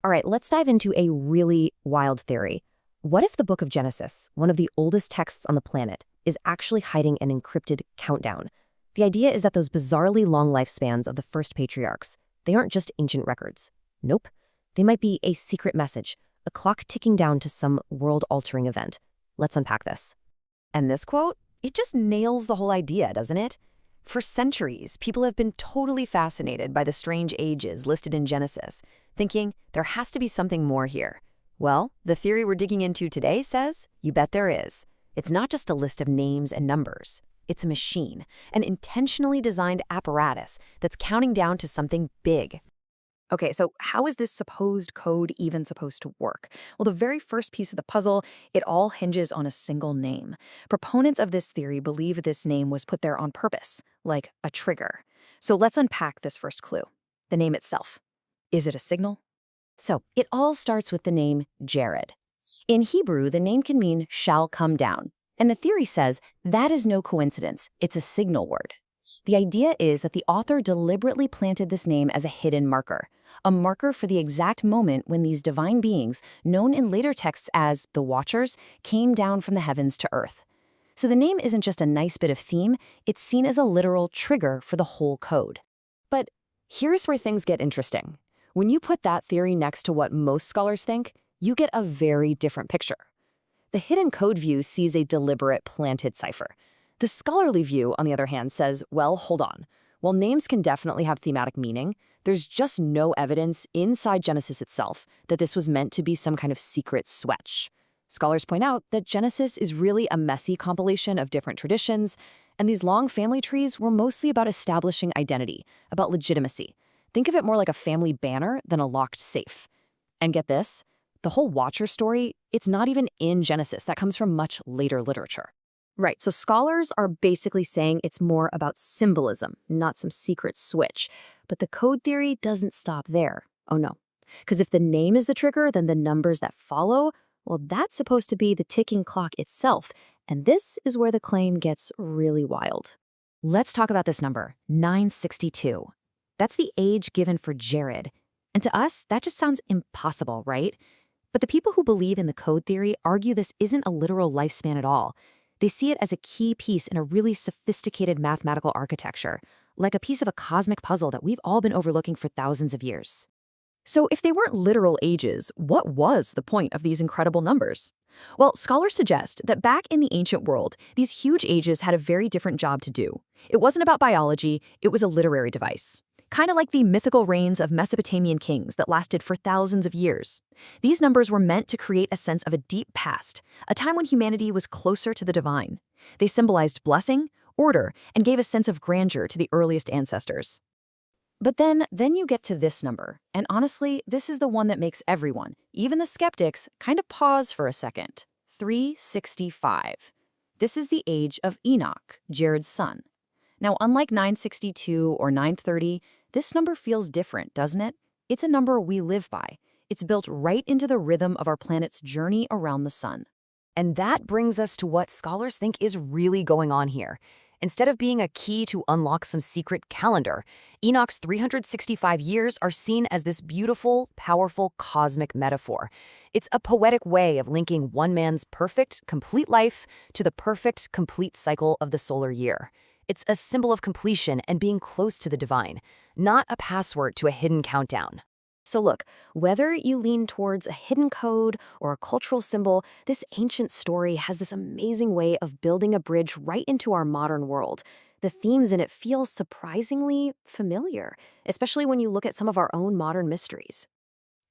All right, let's dive into a really wild theory. What if the book of Genesis, one of the oldest texts on the planet, is actually hiding an encrypted countdown? The idea is that those bizarrely long lifespans of the first patriarchs, they aren't just ancient records. Nope. They might be a secret message, a clock ticking down to some world-altering event. Let's unpack this. And this quote, it just nails the whole idea, doesn't it? For centuries, people have been totally fascinated by the strange ages listed in Genesis, thinking there has to be something more here. Well, the theory we're digging into today says, you bet there is. It's not just a list of names and numbers. It's a machine, an intentionally designed apparatus that's counting down to something big. Okay, so how is this supposed code even supposed to work? Well, the very first piece of the puzzle, it all hinges on a single name. Proponents of this theory believe this name was put there on purpose, like a trigger. So let's unpack this first clue, the name itself. Is it a signal? So it all starts with the name Jared. In Hebrew, the name can mean shall come down. And the theory says that is no coincidence. It's a signal word. The idea is that the author deliberately planted this name as a hidden marker, a marker for the exact moment when these divine beings, known in later texts as the Watchers, came down from the heavens to earth. So the name isn't just a nice bit of theme, it's seen as a literal trigger for the whole code. But here's where things get interesting. When you put that theory next to what most scholars think, you get a very different picture. The hidden code view sees a deliberate planted cipher. The scholarly view, on the other hand, says, well, hold on. While names can definitely have thematic meaning, there's just no evidence inside Genesis itself that this was meant to be some kind of secret switch. Scholars point out that Genesis is really a messy compilation of different traditions, and these long family trees were mostly about establishing identity, about legitimacy. Think of it more like a family banner than a locked safe. And get this, the whole Watcher story, it's not even in Genesis. That comes from much later literature. Right, so scholars are basically saying it's more about symbolism, not some secret switch. But the code theory doesn't stop there. Oh no. Because if the name is the trigger, then the numbers that follow, well, that's supposed to be the ticking clock itself. And this is where the claim gets really wild. Let's talk about this number, 962. That's the age given for Jared. And to us, that just sounds impossible, right? But the people who believe in the code theory argue this isn't a literal lifespan at all. They see it as a key piece in a really sophisticated mathematical architecture, like a piece of a cosmic puzzle that we've all been overlooking for thousands of years. So if they weren't literal ages, what was the point of these incredible numbers? Well, scholars suggest that back in the ancient world, these huge ages had a very different job to do. It wasn't about biology, it was a literary device. Kind of like the mythical reigns of Mesopotamian kings that lasted for thousands of years. These numbers were meant to create a sense of a deep past, a time when humanity was closer to the divine. They symbolized blessing, order, and gave a sense of grandeur to the earliest ancestors. But then you get to this number, and honestly, this is the one that makes everyone, even the skeptics, kind of pause for a second. 365. This is the age of Enoch, Jared's son. Now, unlike 962 or 930, this number feels different, doesn't it? It's a number we live by. It's built right into the rhythm of our planet's journey around the sun. And that brings us to what scholars think is really going on here. Instead of being a key to unlock some secret calendar, Enoch's 365 years are seen as this beautiful, powerful cosmic metaphor. It's a poetic way of linking one man's perfect, complete life to the perfect, complete cycle of the solar year. It's a symbol of completion and being close to the divine, not a password to a hidden countdown. So look, whether you lean towards a hidden code or a cultural symbol, this ancient story has this amazing way of building a bridge right into our modern world. The themes in it feel surprisingly familiar, especially when you look at some of our own modern mysteries.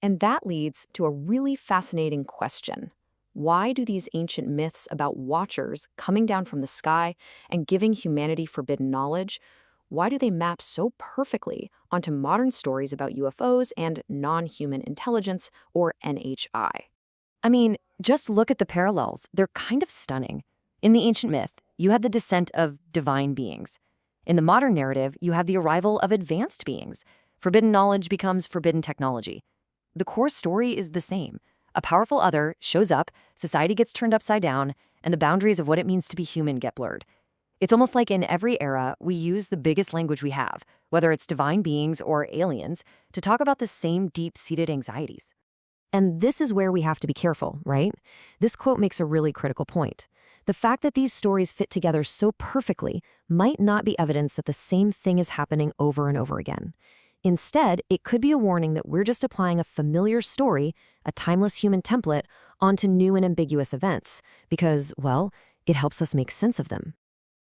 And that leads to a really fascinating question. Why do these ancient myths about watchers coming down from the sky and giving humanity forbidden knowledge, why do they map so perfectly onto modern stories about UFOs and non-human intelligence, or NHI? I mean, just look at the parallels. They're kind of stunning. In the ancient myth, you had the descent of divine beings. In the modern narrative, you have the arrival of advanced beings. Forbidden knowledge becomes forbidden technology. The core story is the same. A powerful other shows up, society gets turned upside down, and the boundaries of what it means to be human get blurred. It's almost like in every era, we use the biggest language we have, whether it's divine beings or aliens, to talk about the same deep-seated anxieties. And this is where we have to be careful, right? This quote makes a really critical point. The fact that these stories fit together so perfectly might not be evidence that the same thing is happening over and over again. Instead, it could be a warning that we're just applying a familiar story, a timeless human template, onto new and ambiguous events because, well, it helps us make sense of them.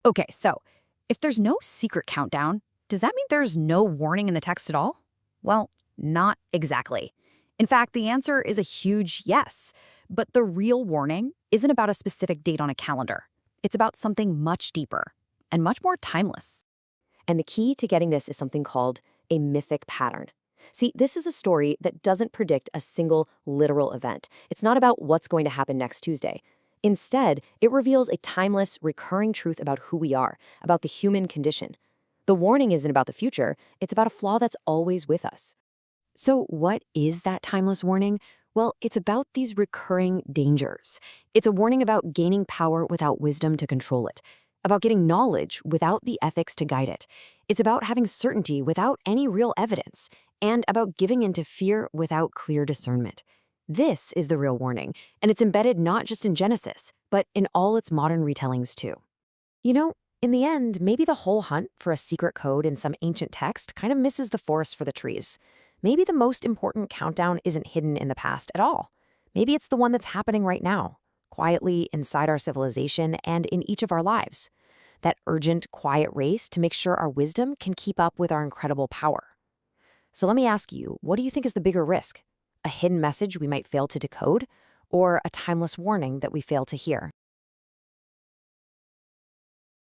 Okay, so if there's no secret countdown, does that mean there's no warning in the text at all? Well, not exactly. In fact, the answer is a huge yes. But the real warning isn't about a specific date on a calendar. It's about something much deeper and much more timeless. And the key to getting this is something called a mythic pattern. See, this is a story that doesn't predict a single literal event. It's not about what's going to happen next Tuesday. Instead, it reveals a timeless, recurring truth about who we are, about the human condition. The warning isn't about the future, it's about a flaw that's always with us. So what is that timeless warning? Well, it's about these recurring dangers. It's a warning about gaining power without wisdom to control it, about getting knowledge without the ethics to guide it. It's about having certainty without any real evidence, and about giving into fear without clear discernment. This is the real warning, and it's embedded not just in Genesis, but in all its modern retellings too. You know, in the end, maybe the whole hunt for a secret code in some ancient text kind of misses the forest for the trees. Maybe the most important countdown isn't hidden in the past at all. Maybe it's the one that's happening right now, quietly inside our civilization and in each of our lives. That urgent, quiet race to make sure our wisdom can keep up with our incredible power. So let me ask you, what do you think is the bigger risk? A hidden message we might fail to decode, or a timeless warning that we fail to hear?